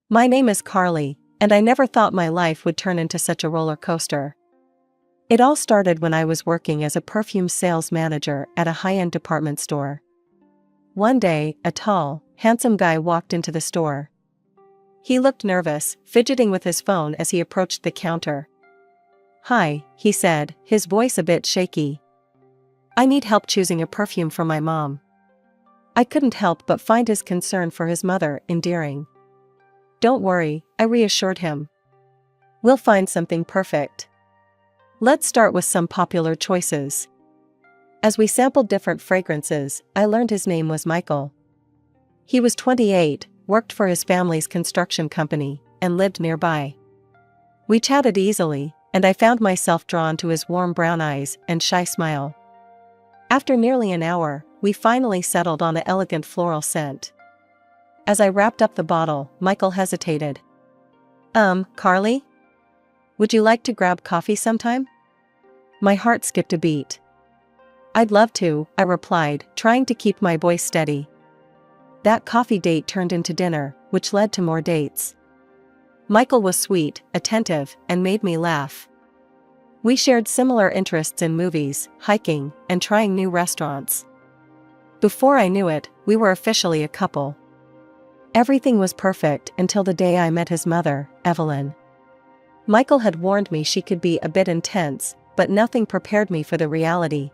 My name is Carly, and I never thought my life would turn into such a roller coaster. It all started when I was working as a perfume sales manager at a high-end department store. One day, a tall, handsome guy walked into the store. He looked nervous, fidgeting with his phone as he approached the counter. "Hi," he said, his voice a bit shaky. "I need help choosing a perfume for my mom." I couldn't help but find his concern for his mother endearing. "Don't worry," I reassured him. "We'll find something perfect. Let's start with some popular choices." As we sampled different fragrances, I learned his name was Michael. He was 28, worked for his family's construction company, and lived nearby. We chatted easily, and I found myself drawn to his warm brown eyes and shy smile. After nearly an hour, we finally settled on an elegant floral scent. As I wrapped up the bottle, Michael hesitated. Carly? Would you like to grab coffee sometime?" My heart skipped a beat. "I'd love to," I replied, trying to keep my voice steady. That coffee date turned into dinner, which led to more dates. Michael was sweet, attentive, and made me laugh. We shared similar interests in movies, hiking, and trying new restaurants. Before I knew it, we were officially a couple. Everything was perfect until the day I met his mother, Evelyn. Michael had warned me she could be a bit intense, but nothing prepared me for the reality.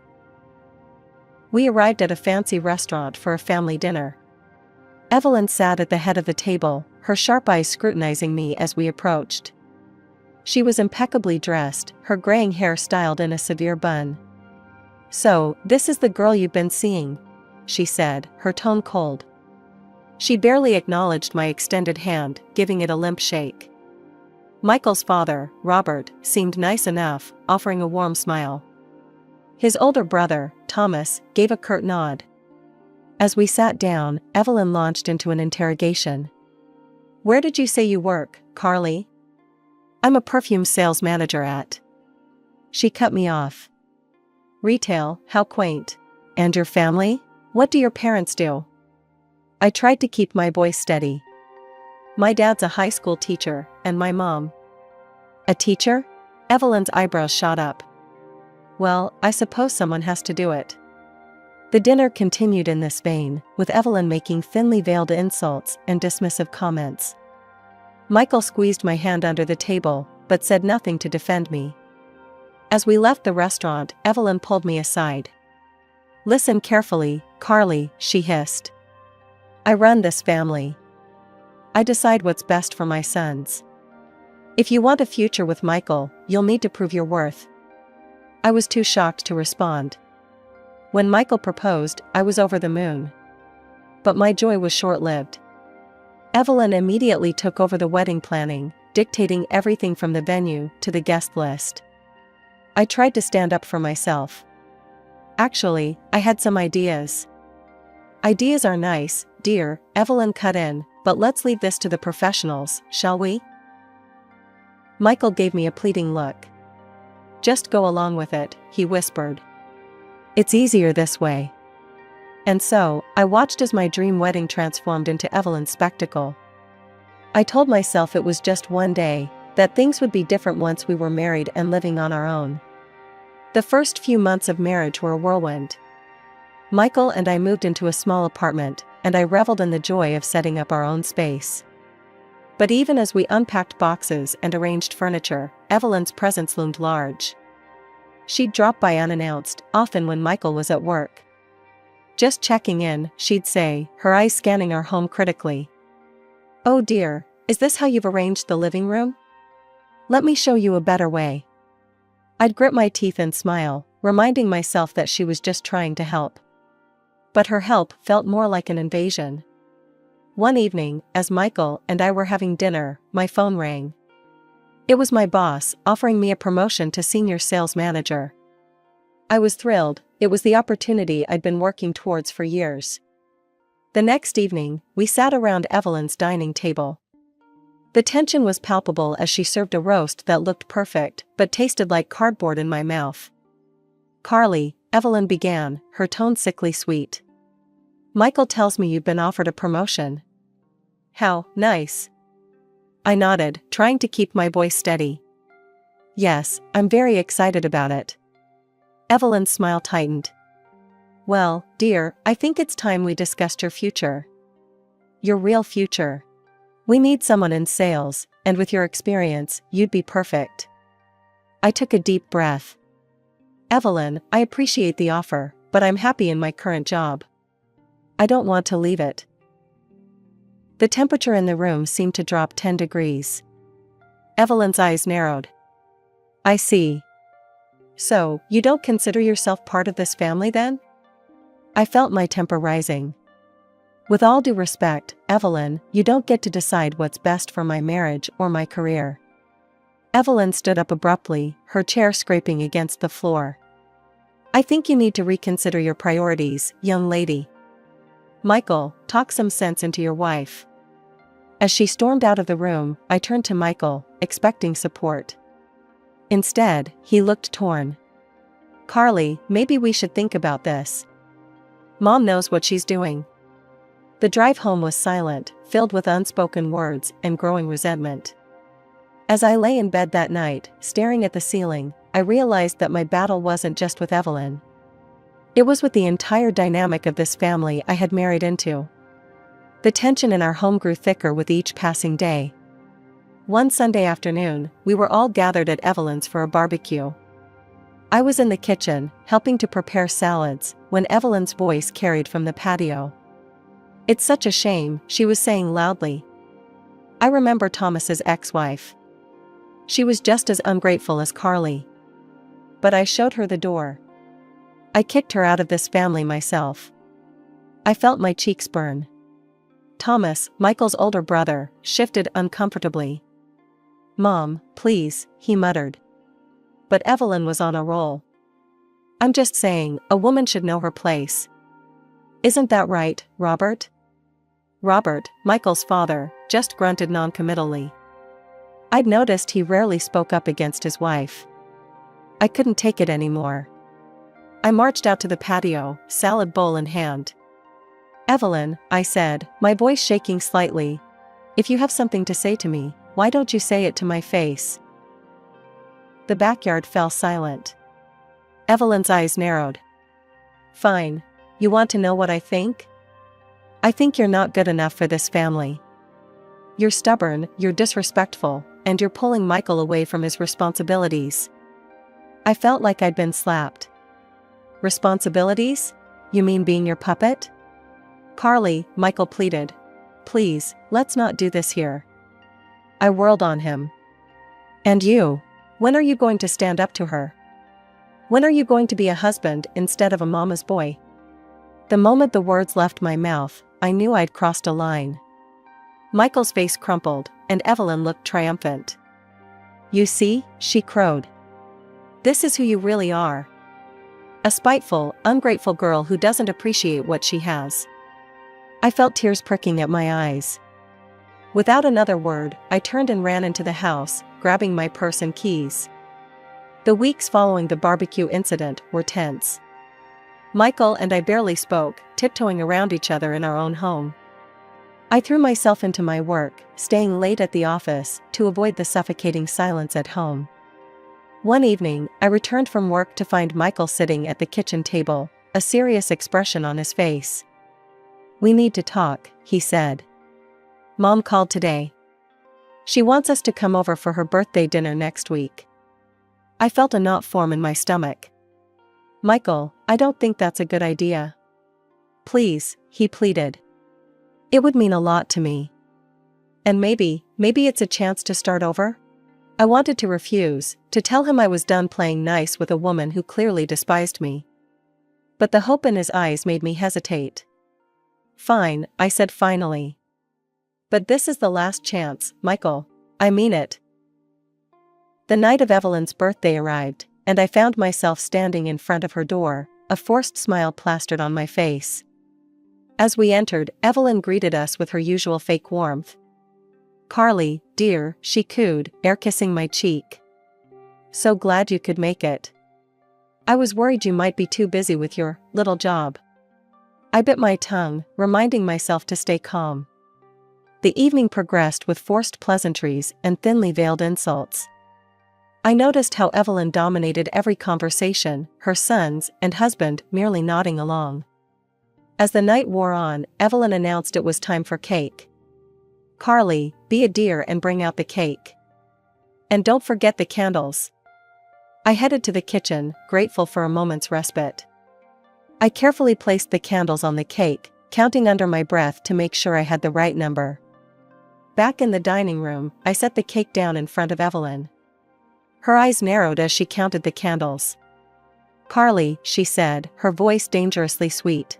We arrived at a fancy restaurant for a family dinner. Evelyn sat at the head of the table, her sharp eyes scrutinizing me as we approached. She was impeccably dressed, her graying hair styled in a severe bun. "So, this is the girl you've been seeing," she said, her tone cold. She barely acknowledged my extended hand, giving it a limp shake. Michael's father, Robert, seemed nice enough, offering a warm smile. His older brother, Thomas, gave a curt nod. As we sat down, Evelyn launched into an interrogation. "Where did you say you work, Carly?" "I'm a perfume sales manager at." She cut me off. "Retail, how quaint. And your family? What do your parents do?" I tried to keep my voice steady. "My dad's a high school teacher, and my mom." "A teacher?" Evelyn's eyebrows shot up. "Well, I suppose someone has to do it." The dinner continued in this vein, with Evelyn making thinly veiled insults and dismissive comments. Michael squeezed my hand under the table, but said nothing to defend me. As we left the restaurant, Evelyn pulled me aside. "Listen carefully, Carly," she hissed. "I run this family. I decide what's best for my sons. If you want a future with Michael, you'll need to prove your worth." I was too shocked to respond. When Michael proposed, I was over the moon. But my joy was short-lived. Evelyn immediately took over the wedding planning, dictating everything from the venue to the guest list. I tried to stand up for myself. "Actually, I had some ideas." "Ideas are nice, dear," Evelyn cut in, "but let's leave this to the professionals, shall we?" Michael gave me a pleading look. "Just go along with it," he whispered. "It's easier this way." And so, I watched as my dream wedding transformed into Evelyn's spectacle. I told myself it was just one day, that things would be different once we were married and living on our own. The first few months of marriage were a whirlwind. Michael and I moved into a small apartment, and I reveled in the joy of setting up our own space. But even as we unpacked boxes and arranged furniture, Evelyn's presence loomed large. She'd drop by unannounced, often when Michael was at work. "Just checking in," she'd say, her eyes scanning our home critically. "Oh dear, is this how you've arranged the living room? Let me show you a better way." I'd grit my teeth and smile, reminding myself that she was just trying to help. But her help felt more like an invasion. One evening, as Michael and I were having dinner, my phone rang. It was my boss, offering me a promotion to senior sales manager. I was thrilled. It was the opportunity I'd been working towards for years. The next evening, we sat around Evelyn's dining table. The tension was palpable as she served a roast that looked perfect, but tasted like cardboard in my mouth. "Carly," Evelyn began, her tone sickly sweet. "Michael tells me you've been offered a promotion." "How nice." I nodded, trying to keep my voice steady. Yes, I'm very excited about it. Evelyn's smile tightened. Well, dear, I think it's time we discussed your future. Your real future. We need someone in sales, and with your experience, you'd be perfect. I took a deep breath. Evelyn, I appreciate the offer, but I'm happy in my current job. I don't want to leave it. The temperature in the room seemed to drop 10 degrees. Evelyn's eyes narrowed. I see. So, you don't consider yourself part of this family then? I felt my temper rising. With all due respect, Evelyn, you don't get to decide what's best for my marriage or my career. Evelyn stood up abruptly, her chair scraping against the floor. I think you need to reconsider your priorities, young lady. Michael, talk some sense into your wife. As she stormed out of the room, I turned to Michael, expecting support. Instead, he looked torn. Carly, maybe we should think about this. Mom knows what she's doing. The drive home was silent, filled with unspoken words and growing resentment. As I lay in bed that night, staring at the ceiling, I realized that my battle wasn't just with Evelyn. It was with the entire dynamic of this family I had married into. The tension in our home grew thicker with each passing day. One Sunday afternoon, we were all gathered at Evelyn's for a barbecue. I was in the kitchen, helping to prepare salads, when Evelyn's voice carried from the patio. It's such a shame, she was saying loudly. I remember Thomas's ex-wife. She was just as ungrateful as Carly. But I showed her the door. I kicked her out of this family myself. I felt my cheeks burn. Thomas, Michael's older brother, shifted uncomfortably. Mom, please, he muttered. But Evelyn was on a roll. I'm just saying, a woman should know her place. Isn't that right, Robert? Robert, Michael's father, just grunted noncommittally. I'd noticed he rarely spoke up against his wife. I couldn't take it anymore. I marched out to the patio, salad bowl in hand. Evelyn, I said, my voice shaking slightly. If you have something to say to me, why don't you say it to my face? The backyard fell silent. Evelyn's eyes narrowed. Fine. You want to know what I think? I think you're not good enough for this family. You're stubborn, you're disrespectful, and you're pulling Michael away from his responsibilities. I felt like I'd been slapped. Responsibilities? You mean being your puppet? Carly, Michael pleaded. Please, let's not do this here. I whirled on him. And you? When are you going to stand up to her? When are you going to be a husband instead of a mama's boy? The moment the words left my mouth, I knew I'd crossed a line. Michael's face crumpled, and Evelyn looked triumphant. You see, she crowed. This is who you really are. A spiteful, ungrateful girl who doesn't appreciate what she has. I felt tears pricking at my eyes. Without another word, I turned and ran into the house, grabbing my purse and keys. The weeks following the barbecue incident were tense. Michael and I barely spoke, tiptoeing around each other in our own home. I threw myself into my work, staying late at the office to avoid the suffocating silence at home. One evening, I returned from work to find Michael sitting at the kitchen table, a serious expression on his face. We need to talk, he said. Mom called today. She wants us to come over for her birthday dinner next week. I felt a knot form in my stomach. Michael, I don't think that's a good idea. Please, he pleaded. It would mean a lot to me. And maybe it's a chance to start over? I wanted to refuse, to tell him I was done playing nice with a woman who clearly despised me. But the hope in his eyes made me hesitate. Fine, I said finally. But this is the last chance, Michael. I mean it. The night of Evelyn's birthday arrived, and I found myself standing in front of her door, a forced smile plastered on my face. As we entered, Evelyn greeted us with her usual fake warmth. Carly, dear, she cooed, air-kissing my cheek. So glad you could make it. I was worried you might be too busy with your little job. I bit my tongue, reminding myself to stay calm. The evening progressed with forced pleasantries and thinly veiled insults. I noticed how Evelyn dominated every conversation, her sons and husband merely nodding along. As the night wore on, Evelyn announced it was time for cake. "Carly, be a dear and bring out the cake. And don't forget the candles." I headed to the kitchen, grateful for a moment's respite. I carefully placed the candles on the cake, counting under my breath to make sure I had the right number. Back in the dining room, I set the cake down in front of Evelyn. Her eyes narrowed as she counted the candles. "Carly," she said, her voice dangerously sweet.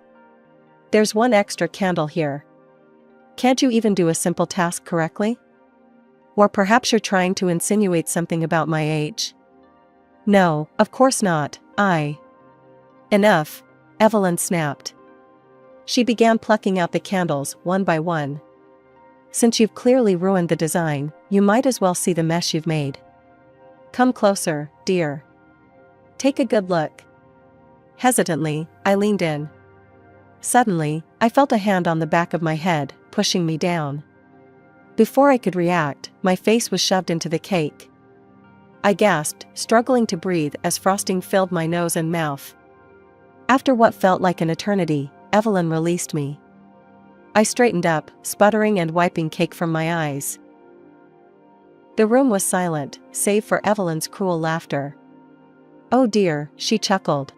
"There's one extra candle here. Can't you even do a simple task correctly? Or perhaps you're trying to insinuate something about my age?" "No, of course not, Enough," Evelyn snapped. She began plucking out the candles one by one. "Since you've clearly ruined the design, you might as well see the mess you've made. Come closer, dear. Take a good look." Hesitantly, I leaned in. Suddenly, I felt a hand on the back of my head, pushing me down. Before I could react, my face was shoved into the cake. I gasped, struggling to breathe as frosting filled my nose and mouth. After what felt like an eternity, Evelyn released me. I straightened up, sputtering and wiping cake from my eyes. The room was silent, save for Evelyn's cruel laughter. "Oh dear," she chuckled.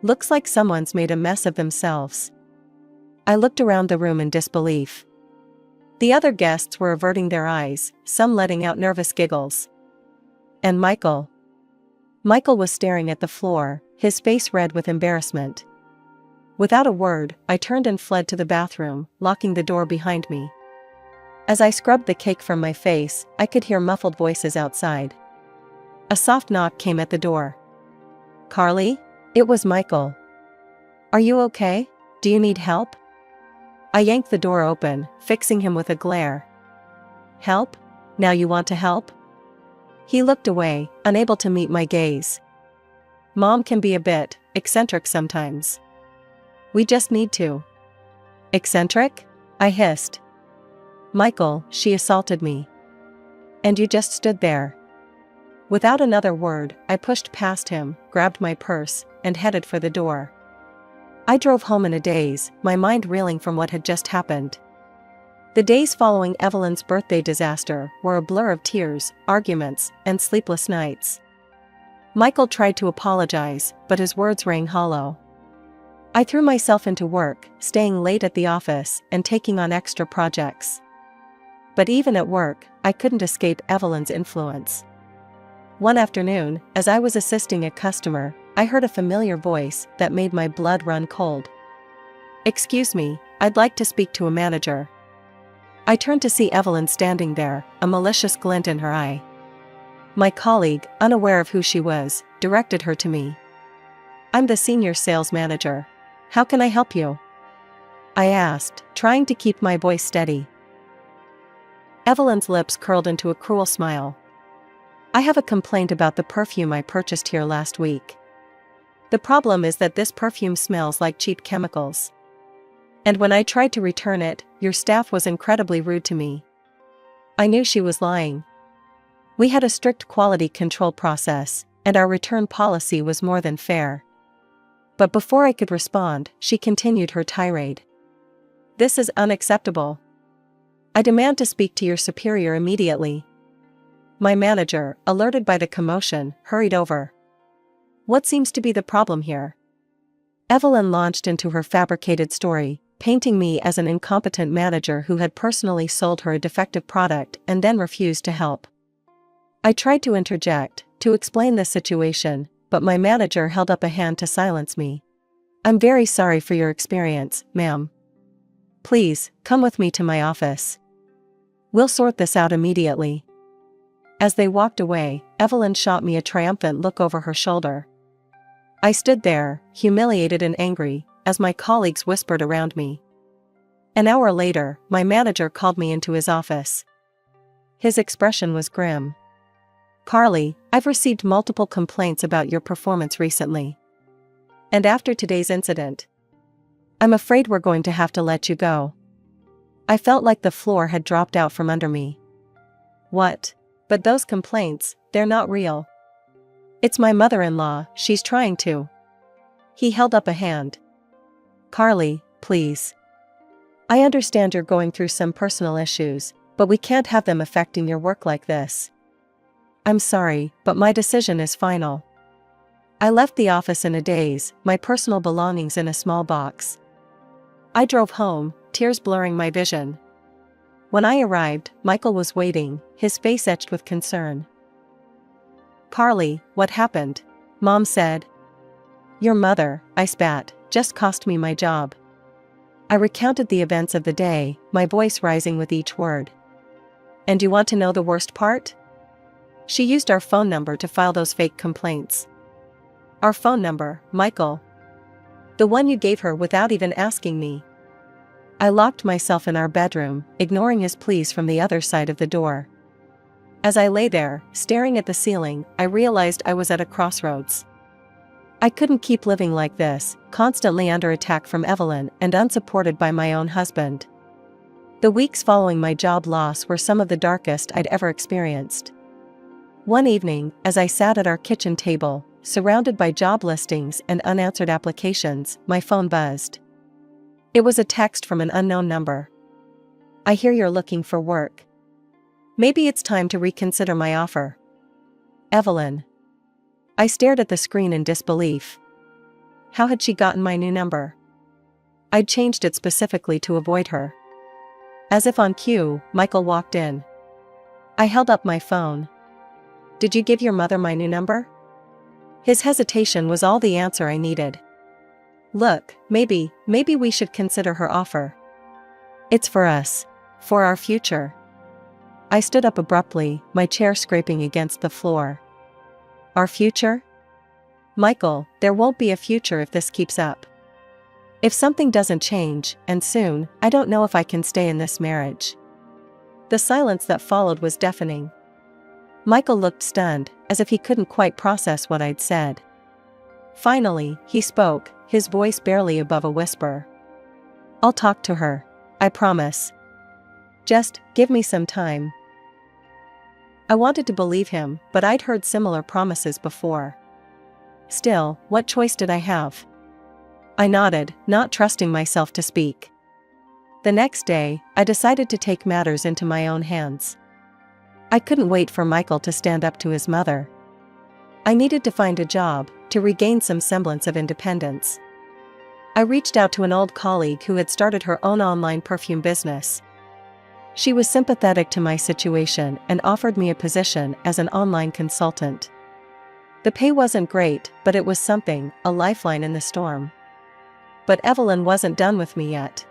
"Looks like someone's made a mess of themselves." I looked around the room in disbelief. The other guests were averting their eyes, some letting out nervous giggles. And Michael. Michael was staring at the floor, his face red with embarrassment. Without a word, I turned and fled to the bathroom, locking the door behind me. As I scrubbed the cake from my face, I could hear muffled voices outside. A soft knock came at the door. "Carly?" It was Michael. "Are you okay? Do you need help?" I yanked the door open, fixing him with a glare. "Help? Now you want to help?" He looked away, unable to meet my gaze. "Mom can be a bit eccentric sometimes. We just need to." "Eccentric?" I hissed. "Michael, she assaulted me. And you just stood there." Without another word, I pushed past him, grabbed my purse, and headed for the door. I drove home in a daze, my mind reeling from what had just happened. The days following Evelyn's birthday disaster were a blur of tears, arguments, and sleepless nights. Michael tried to apologize, but his words rang hollow. I threw myself into work, staying late at the office and taking on extra projects. But even at work, I couldn't escape Evelyn's influence. One afternoon, as I was assisting a customer, I heard a familiar voice that made my blood run cold. "Excuse me, I'd like to speak to a manager." I turned to see Evelyn standing there, a malicious glint in her eye. My colleague, unaware of who she was, directed her to me. "I'm the senior sales manager. How can I help you?" I asked, trying to keep my voice steady. Evelyn's lips curled into a cruel smile. "I have a complaint about the perfume I purchased here last week. The problem is that this perfume smells like cheap chemicals. And when I tried to return it, your staff was incredibly rude to me." I knew she was lying. We had a strict quality control process, and our return policy was more than fair. But before I could respond, she continued her tirade. "This is unacceptable. I demand to speak to your superior immediately." My manager, alerted by the commotion, hurried over. "What seems to be the problem here?" Evelyn launched into her fabricated story, painting me as an incompetent manager who had personally sold her a defective product and then refused to help. I tried to interject, to explain the situation, but my manager held up a hand to silence me. "I'm very sorry for your experience, ma'am. Please, come with me to my office. We'll sort this out immediately." As they walked away, Evelyn shot me a triumphant look over her shoulder. I stood there, humiliated and angry, as my colleagues whispered around me. An hour later, my manager called me into his office. His expression was grim. "Carly, I've received multiple complaints about your performance recently. And after today's incident, I'm afraid we're going to have to let you go." I felt like the floor had dropped out from under me. What? But those complaints, they're not real. It's my mother-in-law, she's trying to. He held up a hand. Carly, please. I understand you're going through some personal issues, but we can't have them affecting your work like this. I'm sorry, but my decision is final. I left the office in a daze, my personal belongings in a small box. I drove home, tears blurring my vision. When I arrived, Michael was waiting, his face etched with concern. Carly, what happened? Mom said. Your mother, I spat, just cost me my job. I recounted the events of the day, my voice rising with each word. And you want to know the worst part? She used our phone number to file those fake complaints. Our phone number, Michael. The one you gave her without even asking me. I locked myself in our bedroom, ignoring his pleas from the other side of the door. As I lay there, staring at the ceiling, I realized I was at a crossroads. I couldn't keep living like this, constantly under attack from Evelyn and unsupported by my own husband. The weeks following my job loss were some of the darkest I'd ever experienced. One evening, as I sat at our kitchen table, surrounded by job listings and unanswered applications, my phone buzzed. It was a text from an unknown number. I hear you're looking for work. Maybe it's time to reconsider my offer. Evelyn. I stared at the screen in disbelief. How had she gotten my new number? I'd changed it specifically to avoid her. As if on cue, Michael walked in. I held up my phone. Did you give your mother my new number? His hesitation was all the answer I needed. Look, maybe we should consider her offer. It's for us. For our future. I stood up abruptly, my chair scraping against the floor. Our future? Michael, there won't be a future if this keeps up. If something doesn't change, and soon, I don't know if I can stay in this marriage. The silence that followed was deafening. Michael looked stunned, as if he couldn't quite process what I'd said. Finally, he spoke, his voice barely above a whisper. I'll talk to her. I promise. Just, give me some time. I wanted to believe him, but I'd heard similar promises before. Still, what choice did I have? I nodded, not trusting myself to speak. The next day, I decided to take matters into my own hands. I couldn't wait for Michael to stand up to his mother. I needed to find a job, to regain some semblance of independence. I reached out to an old colleague who had started her own online perfume business. She was sympathetic to my situation and offered me a position as an online consultant. The pay wasn't great, but it was something, a lifeline in the storm. But Evelyn wasn't done with me yet.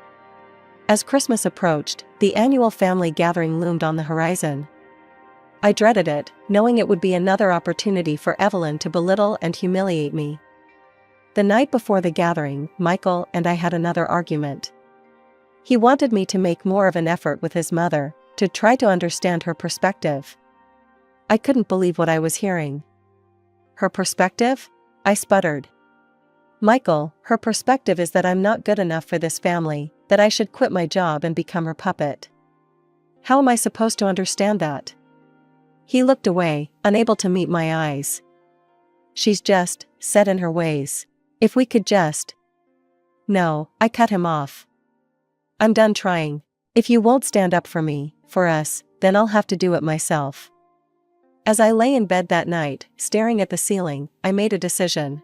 As Christmas approached, the annual family gathering loomed on the horizon. I dreaded it, knowing it would be another opportunity for Evelyn to belittle and humiliate me. The night before the gathering, Michael and I had another argument. He wanted me to make more of an effort with his mother, to try to understand her perspective. I couldn't believe what I was hearing. Her perspective? I sputtered. Michael, her perspective is that I'm not good enough for this family, that I should quit my job and become her puppet. How am I supposed to understand that? He looked away, unable to meet my eyes. She's just set in her ways. If we could just... No, I cut him off. I'm done trying. If you won't stand up for me, for us, then I'll have to do it myself. As I lay in bed that night, staring at the ceiling, I made a decision.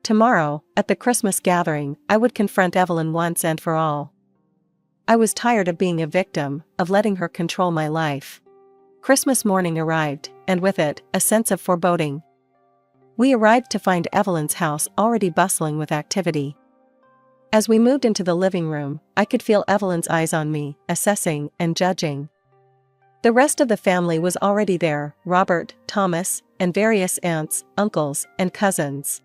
Tomorrow, at the Christmas gathering, I would confront Evelyn once and for all. I was tired of being a victim, of letting her control my life. Christmas morning arrived, and with it, a sense of foreboding. We arrived to find Evelyn's house already bustling with activity. As we moved into the living room, I could feel Evelyn's eyes on me, assessing and judging. The rest of the family was already there, Robert, Thomas, and various aunts, uncles, and cousins.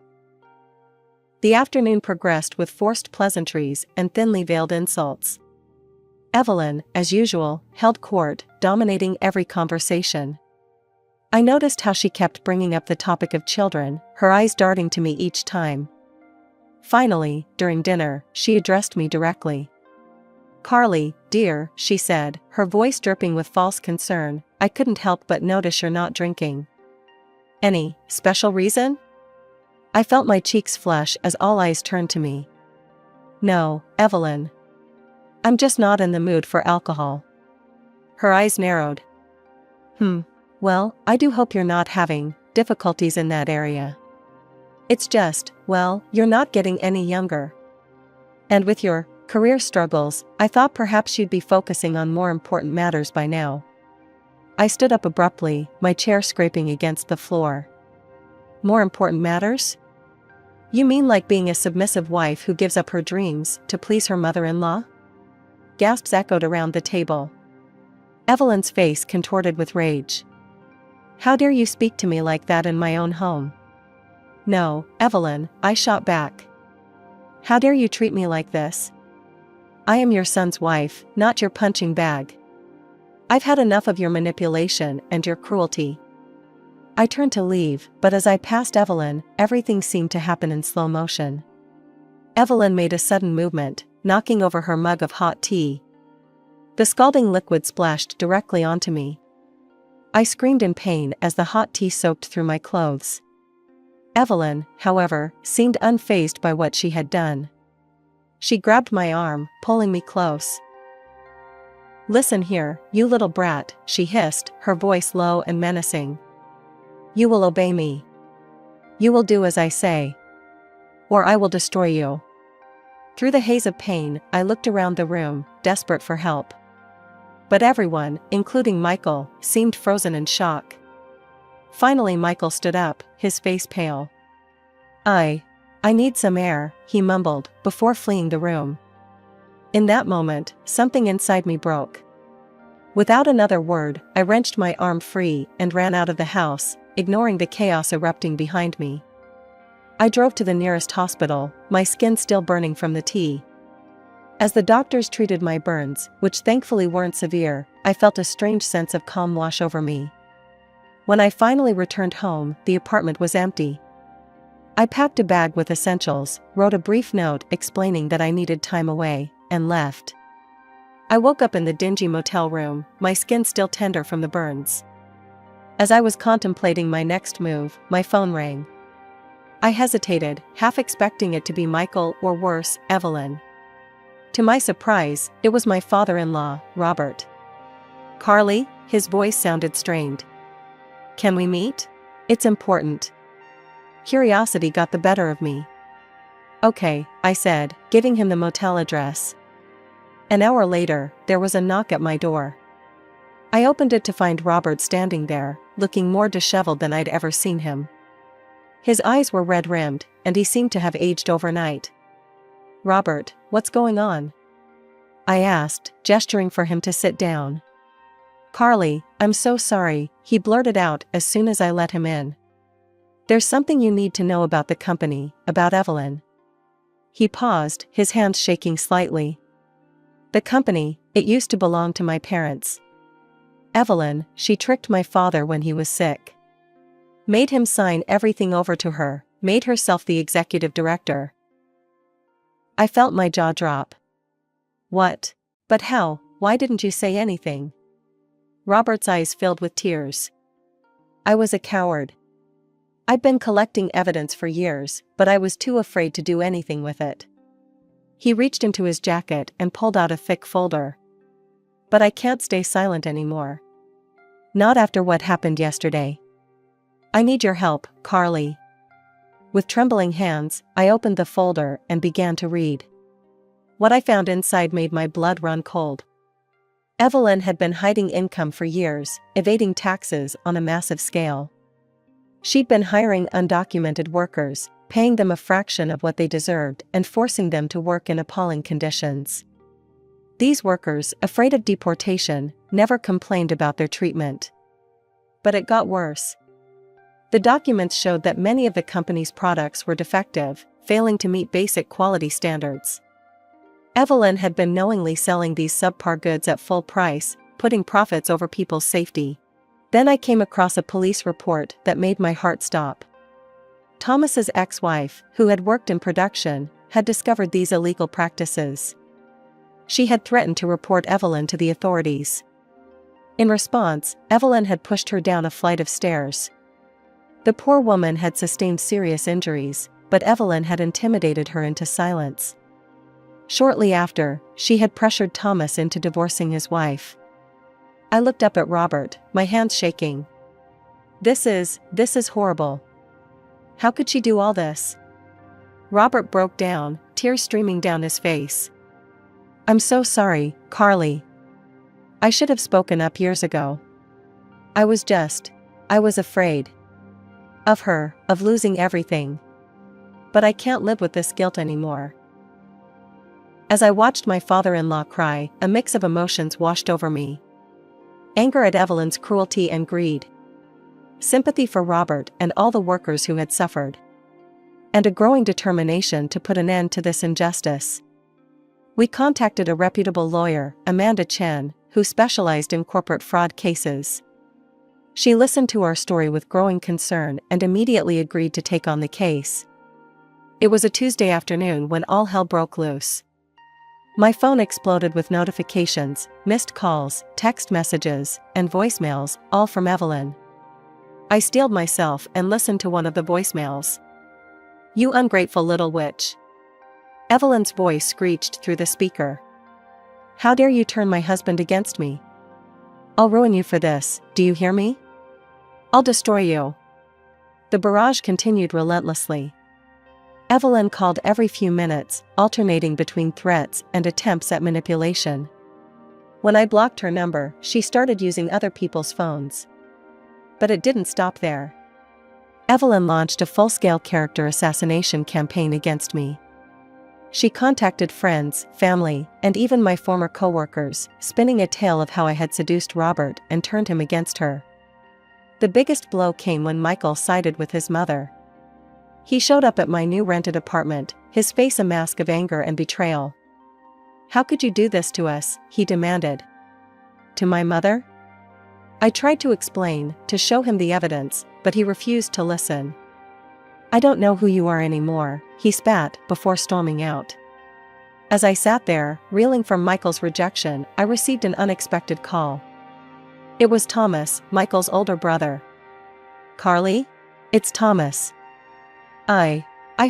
The afternoon progressed with forced pleasantries and thinly veiled insults. Evelyn, as usual, held court, dominating every conversation. I noticed how she kept bringing up the topic of children, her eyes darting to me each time. Finally, during dinner, she addressed me directly. Carly, dear, she said, her voice dripping with false concern, I couldn't help but notice you're not drinking. Any special reason? I felt my cheeks flush as all eyes turned to me. No, Evelyn. I'm just not in the mood for alcohol. Her eyes narrowed. Well, I do hope you're not having difficulties in that area. It's just, well, you're not getting any younger. And with your career struggles, I thought perhaps you'd be focusing on more important matters by now. I stood up abruptly, my chair scraping against the floor. More important matters? You mean like being a submissive wife who gives up her dreams to please her mother-in-law? Gasps echoed around the table. Evelyn's face contorted with rage. How dare you speak to me like that in my own home? No, Evelyn, I shot back. How dare you treat me like this? I am your son's wife, not your punching bag. I've had enough of your manipulation and your cruelty. I turned to leave, but as I passed Evelyn, everything seemed to happen in slow motion. Evelyn made a sudden movement, knocking over her mug of hot tea. The scalding liquid splashed directly onto me. I screamed in pain as the hot tea soaked through my clothes. Evelyn, however, seemed unfazed by what she had done. She grabbed my arm, pulling me close. Listen here, you little brat, she hissed, her voice low and menacing. You will obey me. You will do as I say. Or I will destroy you. Through the haze of pain, I looked around the room, desperate for help. But everyone, including Michael, seemed frozen in shock. Finally Michael stood up, his face pale. I need some air, he mumbled, before fleeing the room. In that moment, something inside me broke. Without another word, I wrenched my arm free and ran out of the house, ignoring the chaos erupting behind me. I drove to the nearest hospital, my skin still burning from the tea. As the doctors treated my burns, which thankfully weren't severe, I felt a strange sense of calm wash over me. When I finally returned home, the apartment was empty. I packed a bag with essentials, wrote a brief note explaining that I needed time away, and left. I woke up in the dingy motel room, my skin still tender from the burns. As I was contemplating my next move, my phone rang. I hesitated, half expecting it to be Michael or worse, Evelyn. To my surprise, it was my father-in-law, Robert. Carly, his voice sounded strained. Can we meet? It's important. Curiosity got the better of me. Okay, I said, giving him the motel address. An hour later, there was a knock at my door. I opened it to find Robert standing there, looking more disheveled than I'd ever seen him. His eyes were red-rimmed, and he seemed to have aged overnight. Robert, what's going on? I asked, gesturing for him to sit down. Carly, I'm so sorry, he blurted out as soon as I let him in. There's something you need to know about the company, about Evelyn. He paused, his hands shaking slightly. The company, it used to belong to my parents. Evelyn, she tricked my father when he was sick. Made him sign everything over to her, made herself the executive director. I felt my jaw drop. What? But how? Why didn't you say anything? Robert's eyes filled with tears. I was a coward. I'd been collecting evidence for years, but I was too afraid to do anything with it. He reached into his jacket and pulled out a thick folder. But I can't stay silent anymore. Not after what happened yesterday. I need your help, Carly. With trembling hands, I opened the folder and began to read. What I found inside made my blood run cold. Evelyn had been hiding income for years, evading taxes on a massive scale. She'd been hiring undocumented workers, paying them a fraction of what they deserved and forcing them to work in appalling conditions. These workers, afraid of deportation, never complained about their treatment. But it got worse. The documents showed that many of the company's products were defective, failing to meet basic quality standards. Evelyn had been knowingly selling these subpar goods at full price, putting profits over people's safety. Then I came across a police report that made my heart stop. Thomas's ex-wife, who had worked in production, had discovered these illegal practices. She had threatened to report Evelyn to the authorities. In response, Evelyn had pushed her down a flight of stairs. The poor woman had sustained serious injuries, but Evelyn had intimidated her into silence. Shortly after, she had pressured Thomas into divorcing his wife. I looked up at Robert, my hands shaking. This is horrible. How could she do all this? Robert broke down, tears streaming down his face. I'm so sorry, Carly. I should have spoken up years ago. I was afraid. Of her, of losing everything. But I can't live with this guilt anymore. As I watched my father-in-law cry, a mix of emotions washed over me. Anger at Evelyn's cruelty and greed. Sympathy for Robert and all the workers who had suffered. And a growing determination to put an end to this injustice. We contacted a reputable lawyer, Amanda Chen, who specialized in corporate fraud cases. She listened to our story with growing concern and immediately agreed to take on the case. It was a Tuesday afternoon when all hell broke loose. My phone exploded with notifications, missed calls, text messages, and voicemails, all from Evelyn. I steeled myself and listened to one of the voicemails. "You ungrateful little witch." Evelyn's voice screeched through the speaker. "How dare you turn my husband against me? I'll ruin you for this, do you hear me? I'll destroy you." The barrage continued relentlessly. Evelyn called every few minutes, alternating between threats and attempts at manipulation. When I blocked her number, she started using other people's phones. But it didn't stop there. Evelyn launched a full-scale character assassination campaign against me. She contacted friends, family, and even my former co-workers, spinning a tale of how I had seduced Robert and turned him against her. The biggest blow came when Michael sided with his mother. He showed up at my new rented apartment, his face a mask of anger and betrayal. "How could you do this to us?" he demanded. "To my mother?" I tried to explain, to show him the evidence, but he refused to listen. "I don't know who you are anymore," he spat, before storming out. As I sat there, reeling from Michael's rejection, I received an unexpected call. It was Thomas, Michael's older brother. "Carly? It's Thomas. I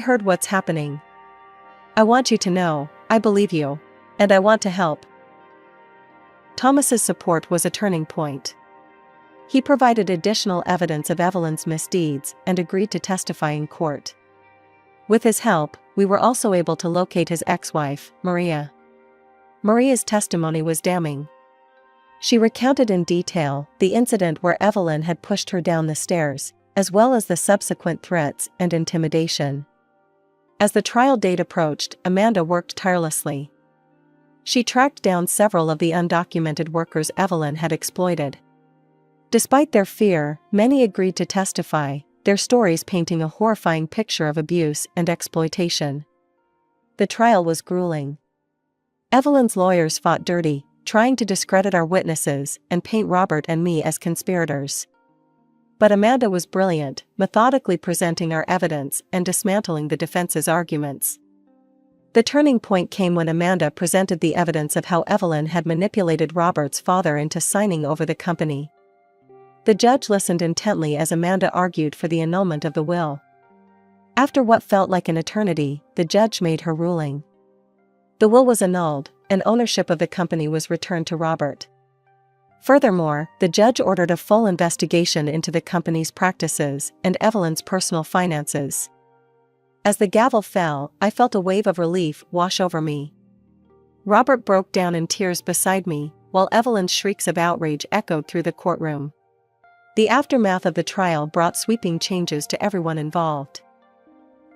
heard what's happening. I want you to know, I believe you. And I want to help." Thomas's support was a turning point. He provided additional evidence of Evelyn's misdeeds and agreed to testify in court. With his help, we were also able to locate his ex-wife, Maria. Maria's testimony was damning. She recounted in detail the incident where Evelyn had pushed her down the stairs, as well as the subsequent threats and intimidation. As the trial date approached, Amanda worked tirelessly. She tracked down several of the undocumented workers Evelyn had exploited. Despite their fear, many agreed to testify, their stories painting a horrifying picture of abuse and exploitation. The trial was grueling. Evelyn's lawyers fought dirty, trying to discredit our witnesses and paint Robert and me as conspirators. But Amanda was brilliant, methodically presenting our evidence and dismantling the defense's arguments. The turning point came when Amanda presented the evidence of how Evelyn had manipulated Robert's father into signing over the company. The judge listened intently as Amanda argued for the annulment of the will. After what felt like an eternity, the judge made her ruling. The will was annulled, and ownership of the company was returned to Robert. Furthermore, the judge ordered a full investigation into the company's practices and Evelyn's personal finances. As the gavel fell, I felt a wave of relief wash over me. Robert broke down in tears beside me, while Evelyn's shrieks of outrage echoed through the courtroom. The aftermath of the trial brought sweeping changes to everyone involved.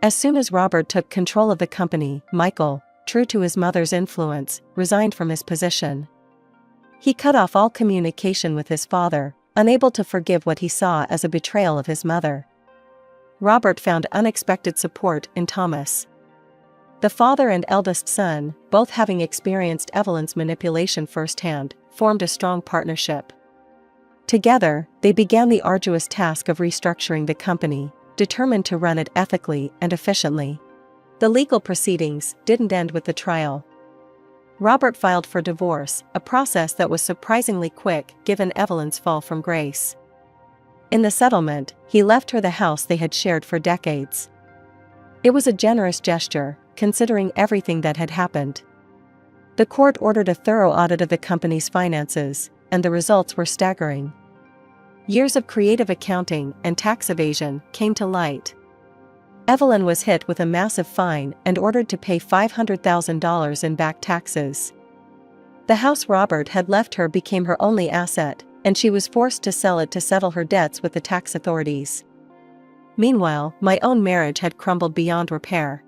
As soon as Robert took control of the company, Michael, true to his mother's influence, resigned from his position. He cut off all communication with his father, unable to forgive what he saw as a betrayal of his mother. Robert found unexpected support in Thomas. The father and eldest son, both having experienced Evelyn's manipulation firsthand, formed a strong partnership. Together, they began the arduous task of restructuring the company, determined to run it ethically and efficiently. The legal proceedings didn't end with the trial. Robert filed for divorce, a process that was surprisingly quick given Evelyn's fall from grace. In the settlement, he left her the house they had shared for decades. It was a generous gesture, considering everything that had happened. The court ordered a thorough audit of the company's finances, and the results were staggering. Years of creative accounting and tax evasion came to light. Evelyn was hit with a massive fine and ordered to pay $500,000 in back taxes. The house Robert had left her became her only asset, and she was forced to sell it to settle her debts with the tax authorities. Meanwhile, my own marriage had crumbled beyond repair.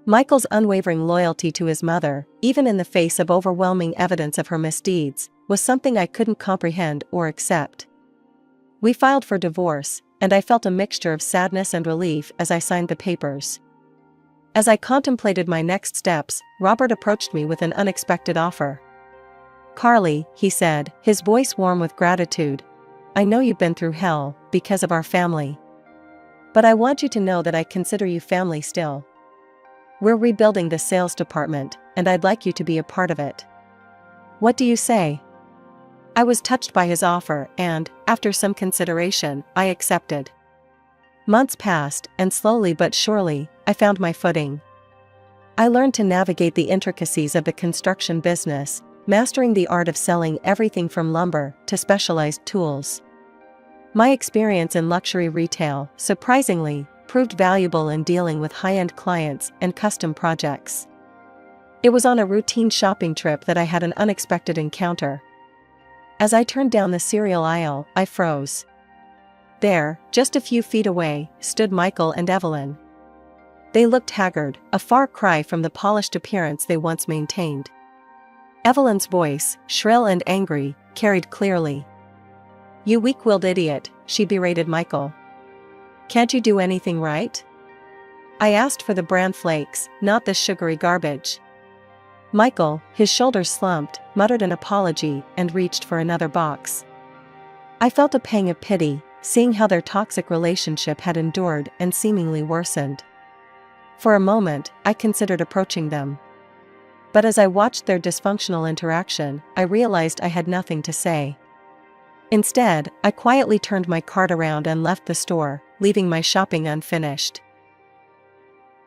Michael's unwavering loyalty to his mother, even in the face of overwhelming evidence of her misdeeds, was something I couldn't comprehend or accept. We filed for divorce, and I felt a mixture of sadness and relief as I signed the papers. As I contemplated my next steps, Robert approached me with an unexpected offer. "Carly," he said, his voice warm with gratitude, "I know you've been through hell because of our family. But I want you to know that I consider you family still. We're rebuilding the sales department, and I'd like you to be a part of it. What do you say?" I was touched by his offer and, after some consideration, I accepted. Months passed, and slowly but surely, I found my footing. I learned to navigate the intricacies of the construction business, mastering the art of selling everything from lumber to specialized tools. My experience in luxury retail, surprisingly, proved valuable in dealing with high-end clients and custom projects. It was on a routine shopping trip that I had an unexpected encounter. As I turned down the cereal aisle, I froze. There, just a few feet away, stood Michael and Evelyn. They looked haggard, a far cry from the polished appearance they once maintained. Evelyn's voice, shrill and angry, carried clearly. "You weak-willed idiot," she berated Michael. "Can't you do anything right? I asked for the bran flakes, not this sugary garbage." Michael, his shoulders slumped, muttered an apology and reached for another box. I felt a pang of pity, seeing how their toxic relationship had endured and seemingly worsened. For a moment, I considered approaching them. But as I watched their dysfunctional interaction, I realized I had nothing to say. Instead, I quietly turned my cart around and left the store, leaving my shopping unfinished.